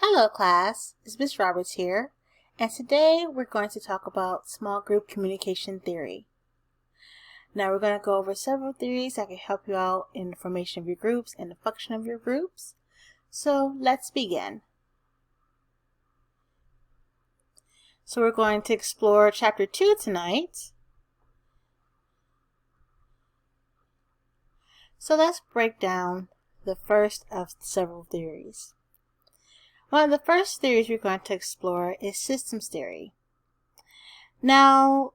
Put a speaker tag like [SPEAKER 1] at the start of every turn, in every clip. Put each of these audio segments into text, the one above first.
[SPEAKER 1] Hello class, it's Miss Roberts here, and today we're going to talk about small group communication theory. Now we're going to go over several theories that can help you out in the formation of your groups and the function of your groups. So let's begin. So we're going to explore chapter 2 tonight. So let's break down the first of several theories. One of the first theories we're going to explore is systems theory. Now,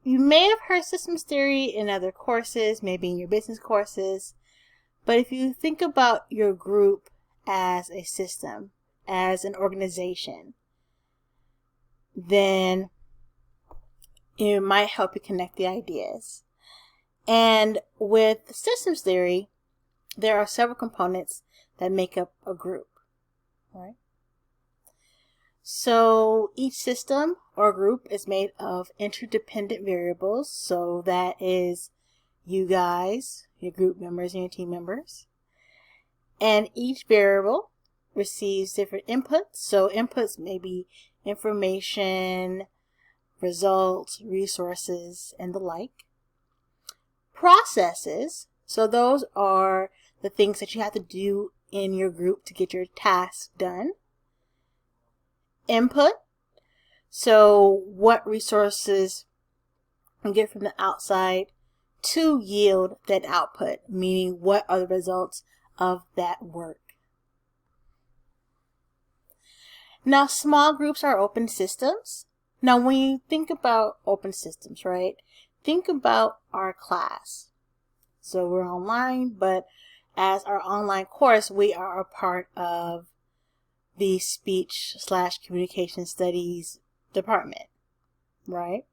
[SPEAKER 1] you may have heard systems theory in other courses, maybe in your business courses, but if you think about your group as a system, as an organization, then it might help you connect the ideas. And with systems theory, there are several components that make up a group. Right. So each system or group is made of interdependent variables. So that is you guys, your group members, and your team members. And each variable receives different inputs. So inputs may be information, results, resources, and the like. Processes. So those are the things that you have to do in your group to get your tasks done. Input, so what resources you get from the outside to yield that output, meaning what are the results of that work. Now, small groups are open systems. Now, when you think about open systems, right, think about our class. So we're online, but as our online course, we are a part of the speech/communication studies department, right?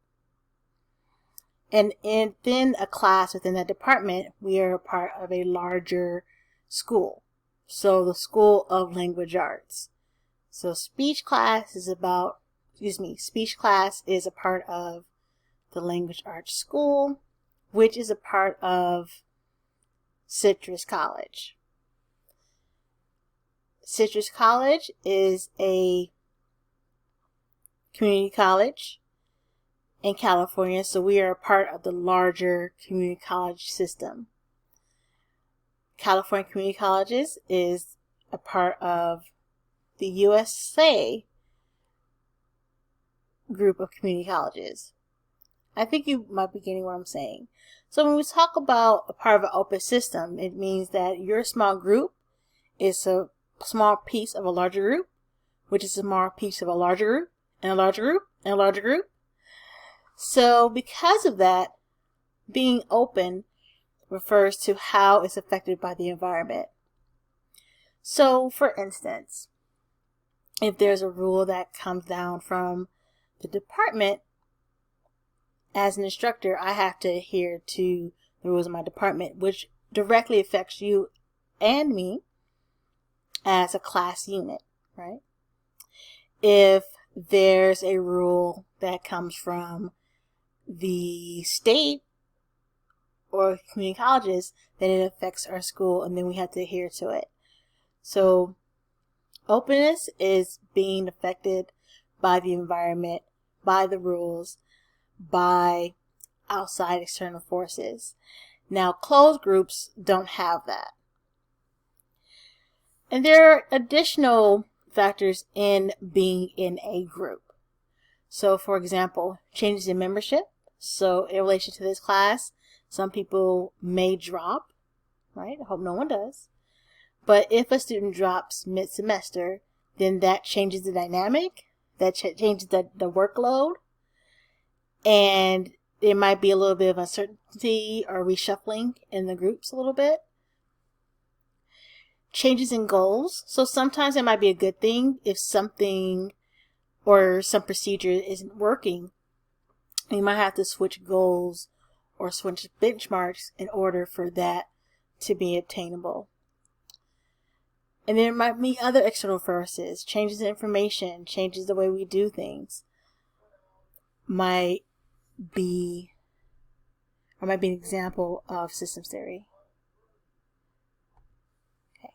[SPEAKER 1] And within a class within that department, we are a part of a larger school. So the School of Language Arts. So speech class is a part of the Language Arts School, which is a part of Citrus College. Citrus College is a community college in California, so we are a part of the larger community college system. California Community Colleges is a part of the USA group of community colleges. I think you might be getting what I'm saying. So when we talk about a part of an open system, it means that your small group is a small piece of a larger group, which is a small piece of a larger group, and a larger group, and a larger group. So because of that, being open refers to how it's affected by the environment. So for instance, if there's a rule that comes down from the department, as an instructor, I have to adhere to the rules of my department, which directly affects you and me as a class unit, right? If there's a rule that comes from the state or community colleges, then it affects our school and then we have to adhere to it. So openness is being affected by the environment, by the rules, by outside external forces. Now, closed groups don't have that. And there are additional factors in being in a group. So, for example, changes in membership. So, in relation to this class, some people may drop, right? I hope no one does. But if a student drops mid-semester, then that changes the dynamic, that changes the workload, and there might be a little bit of uncertainty or reshuffling in the groups a little bit. Changes in goals. So sometimes it might be a good thing if something or some procedure isn't working. You might have to switch goals or switch benchmarks in order for that to be obtainable. And there might be other external forces, changes in information, changes the way we do things. Might be an example of systems theory. Okay.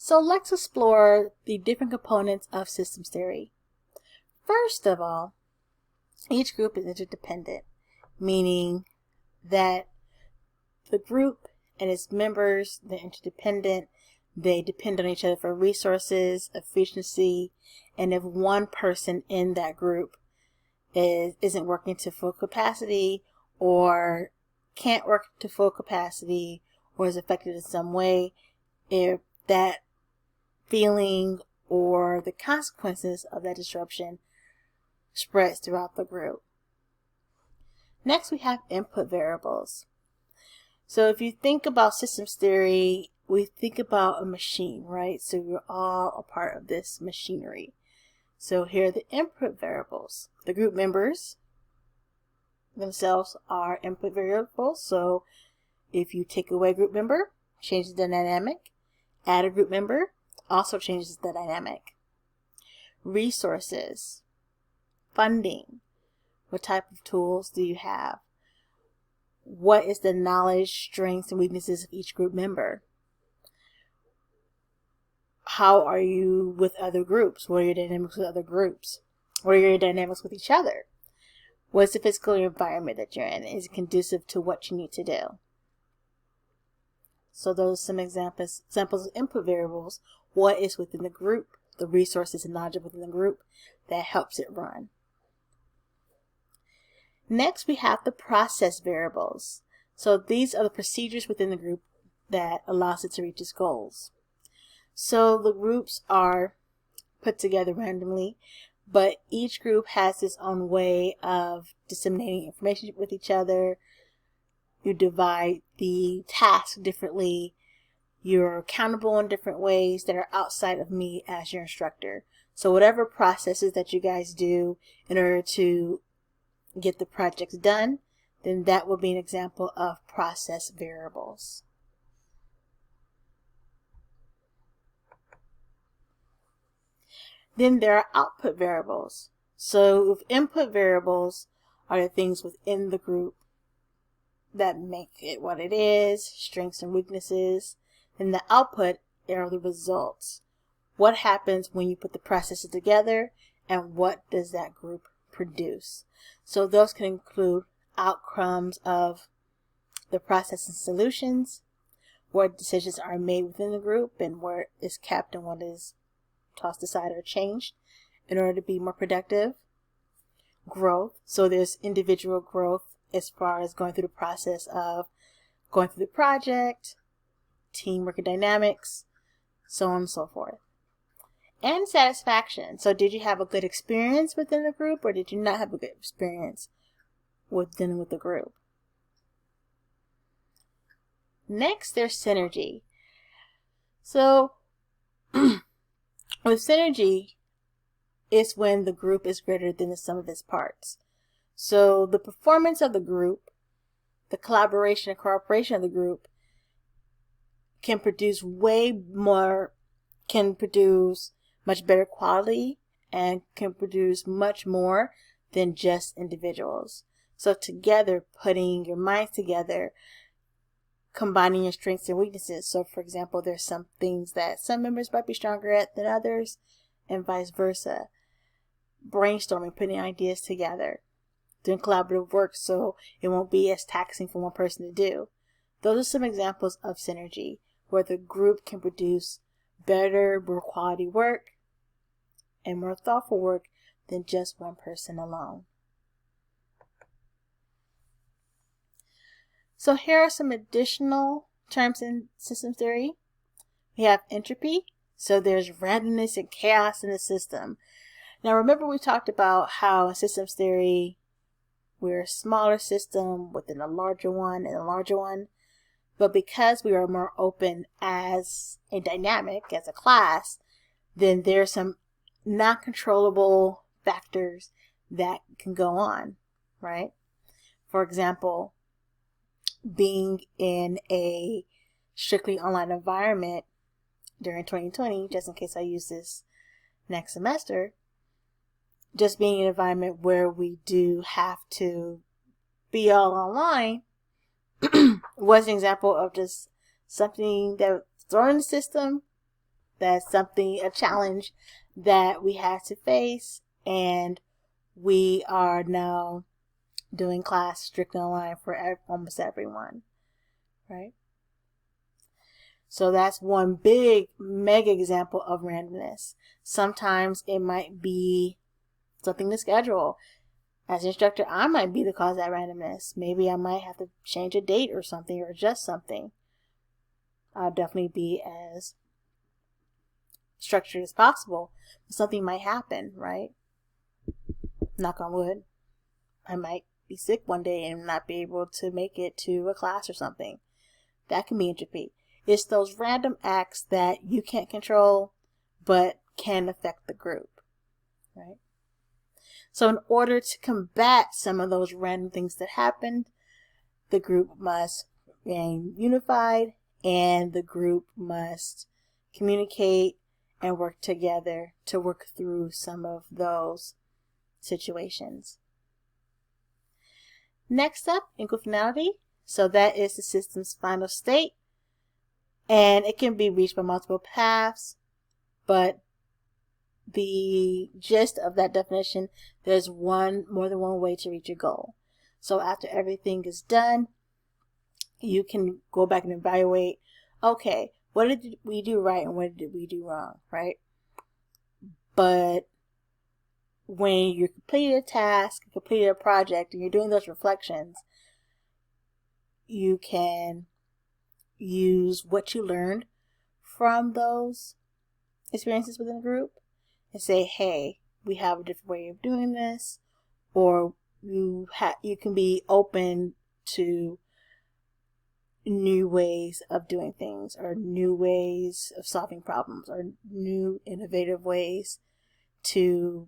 [SPEAKER 1] So let's explore the different components of systems theory. First of all, each group is interdependent, meaning that the group and its members, they're interdependent. They depend on each other for resources, efficiency, and if one person in that group isn't working to full capacity or can't work to full capacity or is affected in some way, if that feeling or the consequences of that disruption spreads throughout the group. Next, we have input variables. So if you think about systems theory, we think about a machine, right? So we're all a part of this machinery. So here are the input variables. The group members themselves are input variables. So if you take away a group member, changes the dynamic. Add a group member, also changes the dynamic. Resources, funding. What type of tools do you have? What is the knowledge, strengths, and weaknesses of each group member? How are you with other groups? What are your dynamics with other groups? What are your dynamics with each other? What's the physical environment that you're in? Is it conducive to what you need to do? So those are some examples of input variables. What is within the group, the resources and knowledge within the group that helps it run. Next, we have the process variables. So these are the procedures within the group that allows it to reach its goals. So the groups are put together randomly, but each group has its own way of disseminating information with each other. You divide the task differently. You're accountable in different ways that are outside of me as your instructor. So whatever processes that you guys do in order to get the projects done, then that will be an example of process variables. Then there are output variables. So if input variables are the things within the group that make it what it is, strengths and weaknesses, then the output are the results. What happens when you put the processes together and what does that group produce? So those can include outcomes of the process and solutions, what decisions are made within the group and what is kept and what is tossed aside or changed in order to be more productive. Growth. So there's individual growth as far as going through the process of going through the project, teamwork and dynamics, so on and so forth. And satisfaction. So did you have a good experience within the group or did you not have a good experience with the group? Next, there's synergy. So with synergy, it's when the group is greater than the sum of its parts. So the performance of the group, the collaboration and cooperation of the group can produce much better quality and can produce much more than just individuals. So together, putting your minds together, combining your strengths and weaknesses. So for example, there's some things that some members might be stronger at than others and vice versa. Brainstorming, putting ideas together, doing collaborative work so it won't be as taxing for one person to do. Those are some examples of synergy where the group can produce better, more quality work and more thoughtful work than just one person alone. So here are some additional terms in systems theory. We have entropy. So there's randomness and chaos in the system. Now remember we talked about how in systems theory we're a smaller system within a larger one and a larger one. But because we are more open as a dynamic, as a class, then there's some non-controllable factors that can go on, right? For example, being in a strictly online environment during 2020, just in case I use this next semester, just being in an environment where we do have to be all online was an example of just something that was thrown in the system That's something, a challenge that we had to face, and we are now doing class strictly online for almost everyone, right? So that's one big mega example of randomness. Sometimes it might be something to schedule. As an instructor, I might be the cause of that randomness. Maybe I might have to change a date or something, or adjust something. I'll definitely be as structured as possible. Something might happen, right? Knock on wood. I might be sick one day and not be able to make it to a class or something. That can be entropy. It's those random acts that you can't control but can affect the group, right? So in order to combat some of those random things that happened, the group must remain unified, and the group must communicate and work together to work through some of those situations. Next up, equifinality. So that is the system's final state, and it can be reached by multiple paths, but the gist of that definition, there's more than one way to reach a goal. So after everything is done, you can go back and evaluate, okay, what did we do right and what did we do wrong, right? But when you completed a task, completed a project, and you're doing those reflections, you can use what you learned from those experiences within the group and say, hey, we have a different way of doing this, or you can be open to new ways of doing things, or new ways of solving problems, or new innovative ways to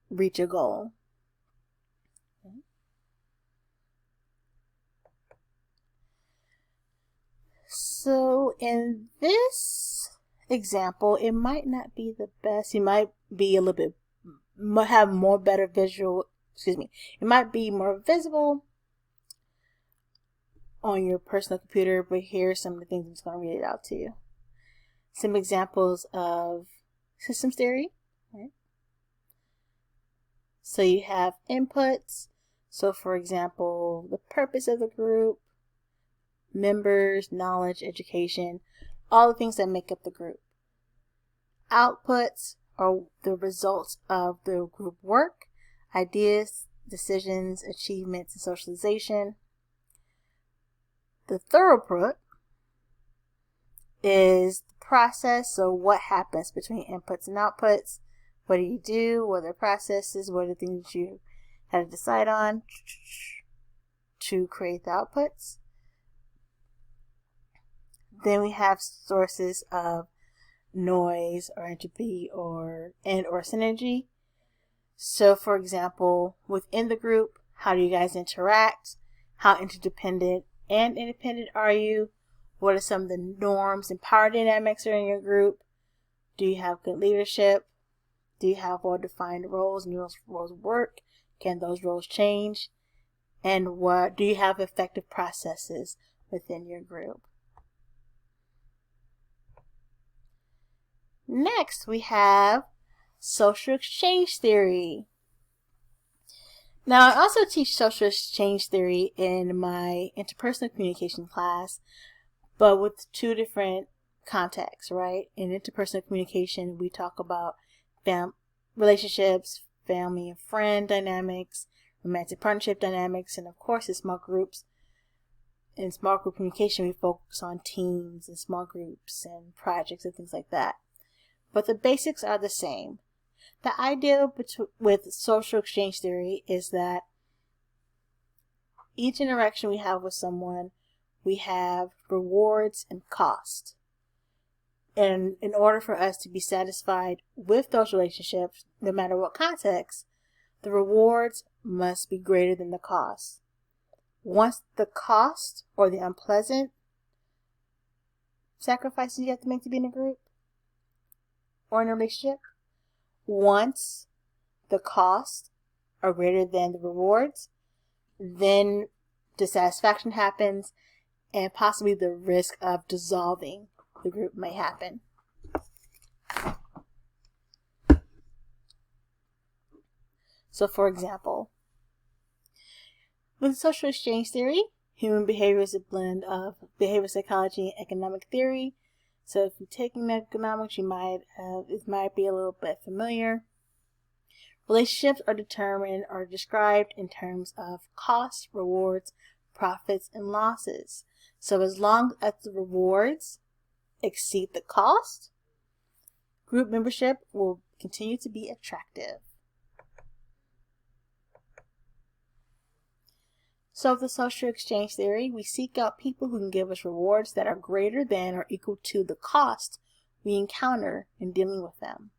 [SPEAKER 1] reach a goal. Okay. So in this example, it might not be the best. You might be a little bit, might have more better visual, it might be more visible on your personal computer, but here's some of the things I'm just going to read it out to you. Some examples of systems theory. Right? So you have inputs. So for example, the purpose of the group, members, knowledge, education, all the things that make up the group. Outputs are the results of the group work, ideas, decisions, achievements, and socialization. The throughput is the process, so what happens between inputs and outputs. What do you do? What are the processes? What are the things you had to decide on to create the outputs? Then we have sources of noise or entropy or synergy. So for example, within the group, how do you guys interact? How interdependent and independent are you? What are some of the norms and power dynamics that are in your group? Do you have good leadership? Do you have well-defined roles and those roles work? Can those roles change? And what do you have effective processes within your group? Next, we have social exchange theory. Now, I also teach social exchange theory in my interpersonal communication class, but with two different contexts, right? In interpersonal communication, we talk about relationships, family and friend dynamics, romantic partnership dynamics, and of course in small groups. In small group communication, we focus on teams and small groups and projects and things like that. But the basics are the same. The idea with social exchange theory is that each interaction we have with someone, we have rewards and cost. And in order for us to be satisfied with those relationships, no matter what context, the rewards must be greater than the cost. Once the cost or the unpleasant sacrifices you have to make to be in a group or in a relationship, once the costs are greater than the rewards, then dissatisfaction happens and possibly the risk of dissolving the group may happen. So for example, with social exchange theory, human behavior is a blend of behavioral psychology and economic theory. So if you're taking economics, it might be a little bit familiar. Relationships are determined or described in terms of costs, rewards, profits, and losses. So as long as the rewards exceed the cost, group membership will continue to be attractive. So with the social exchange theory, we seek out people who can give us rewards that are greater than or equal to the cost we encounter in dealing with them.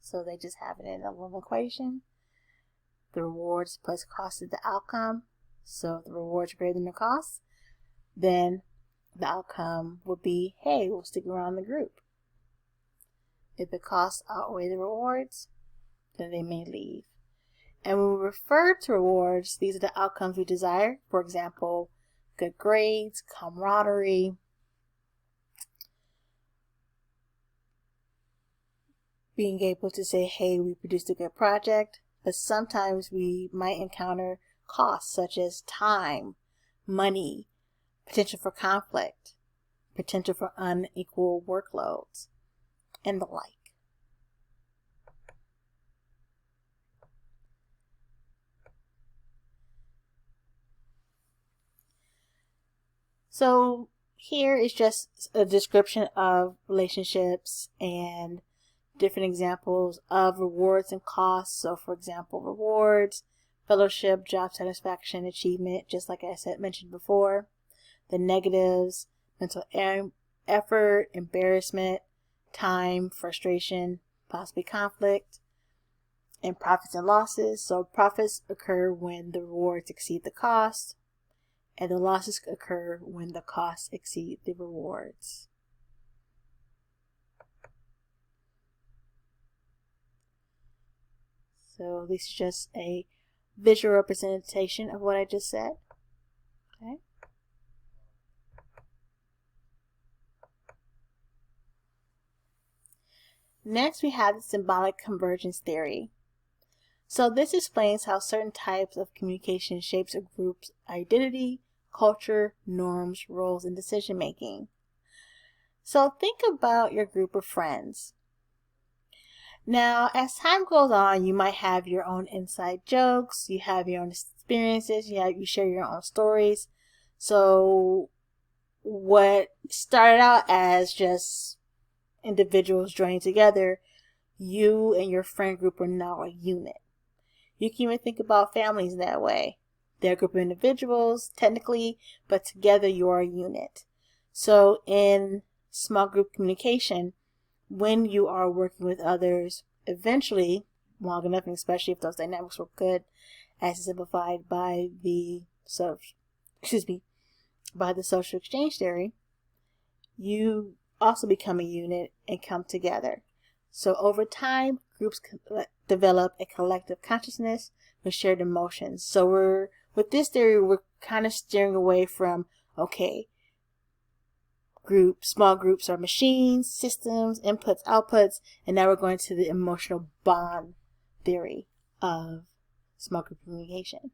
[SPEAKER 1] So they just have it in a little equation. The rewards plus cost is the outcome. So if the rewards are greater than the cost, then the outcome would be, hey, we'll stick around the group. If the costs outweigh the rewards, then they may leave. And when we refer to rewards, these are the outcomes we desire. For example, good grades, camaraderie, being able to say, hey, we produced a good project. But sometimes we might encounter costs such as time, money, potential for conflict, potential for unequal workloads, and the like. So here is just a description of relationships and different examples of rewards and costs. So for example, rewards, fellowship, job satisfaction, achievement, just like I mentioned before. The negatives, mental effort, embarrassment, time, frustration, possibly conflict, and profits and losses. So profits occur when the rewards exceed the cost, and the losses occur when the costs exceed the rewards. So this is just a visual representation of what I just said. Okay. Next, we have the symbolic convergence theory. So this explains how certain types of communication shapes a group's identity, culture, norms, roles, and decision making. So think about your group of friends. Now, as time goes on, you might have your own inside jokes, you have your own experiences, you share your own stories. So what started out as just individuals joining together, you and your friend group are now a unit. You can even think about families that way. They're a group of individuals, technically, but together you are a unit. So in small group communication, when you are working with others, eventually, long enough, and especially if those dynamics were good, as exemplified by the social exchange theory, you also become a unit and come together. So over time, groups develop a collective consciousness with shared emotions. So with this theory, we're kind of steering away from, okay, small groups are machines, systems, inputs, outputs, and now we're going to the emotional bond theory of small group communication.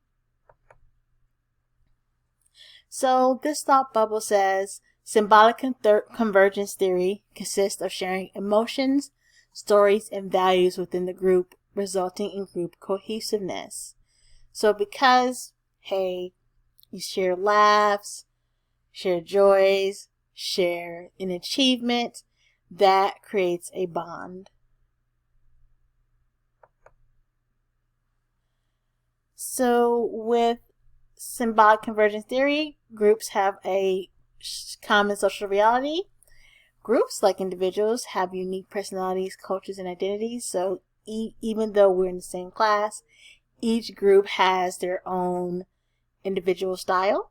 [SPEAKER 1] So this thought bubble says, symbolic convergence theory consists of sharing emotions, stories, and values within the group, resulting in group cohesiveness. So because, hey, you share laughs, share joys, share an achievement, that creates a bond. So with symbolic convergence theory, groups have a common social reality. Groups, like individuals, have unique personalities, cultures, and identities. So even though we're in the same class, each group has their own individual style.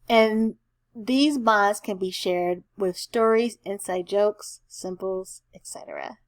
[SPEAKER 1] And these bonds can be shared with stories, inside jokes, symbols, etc.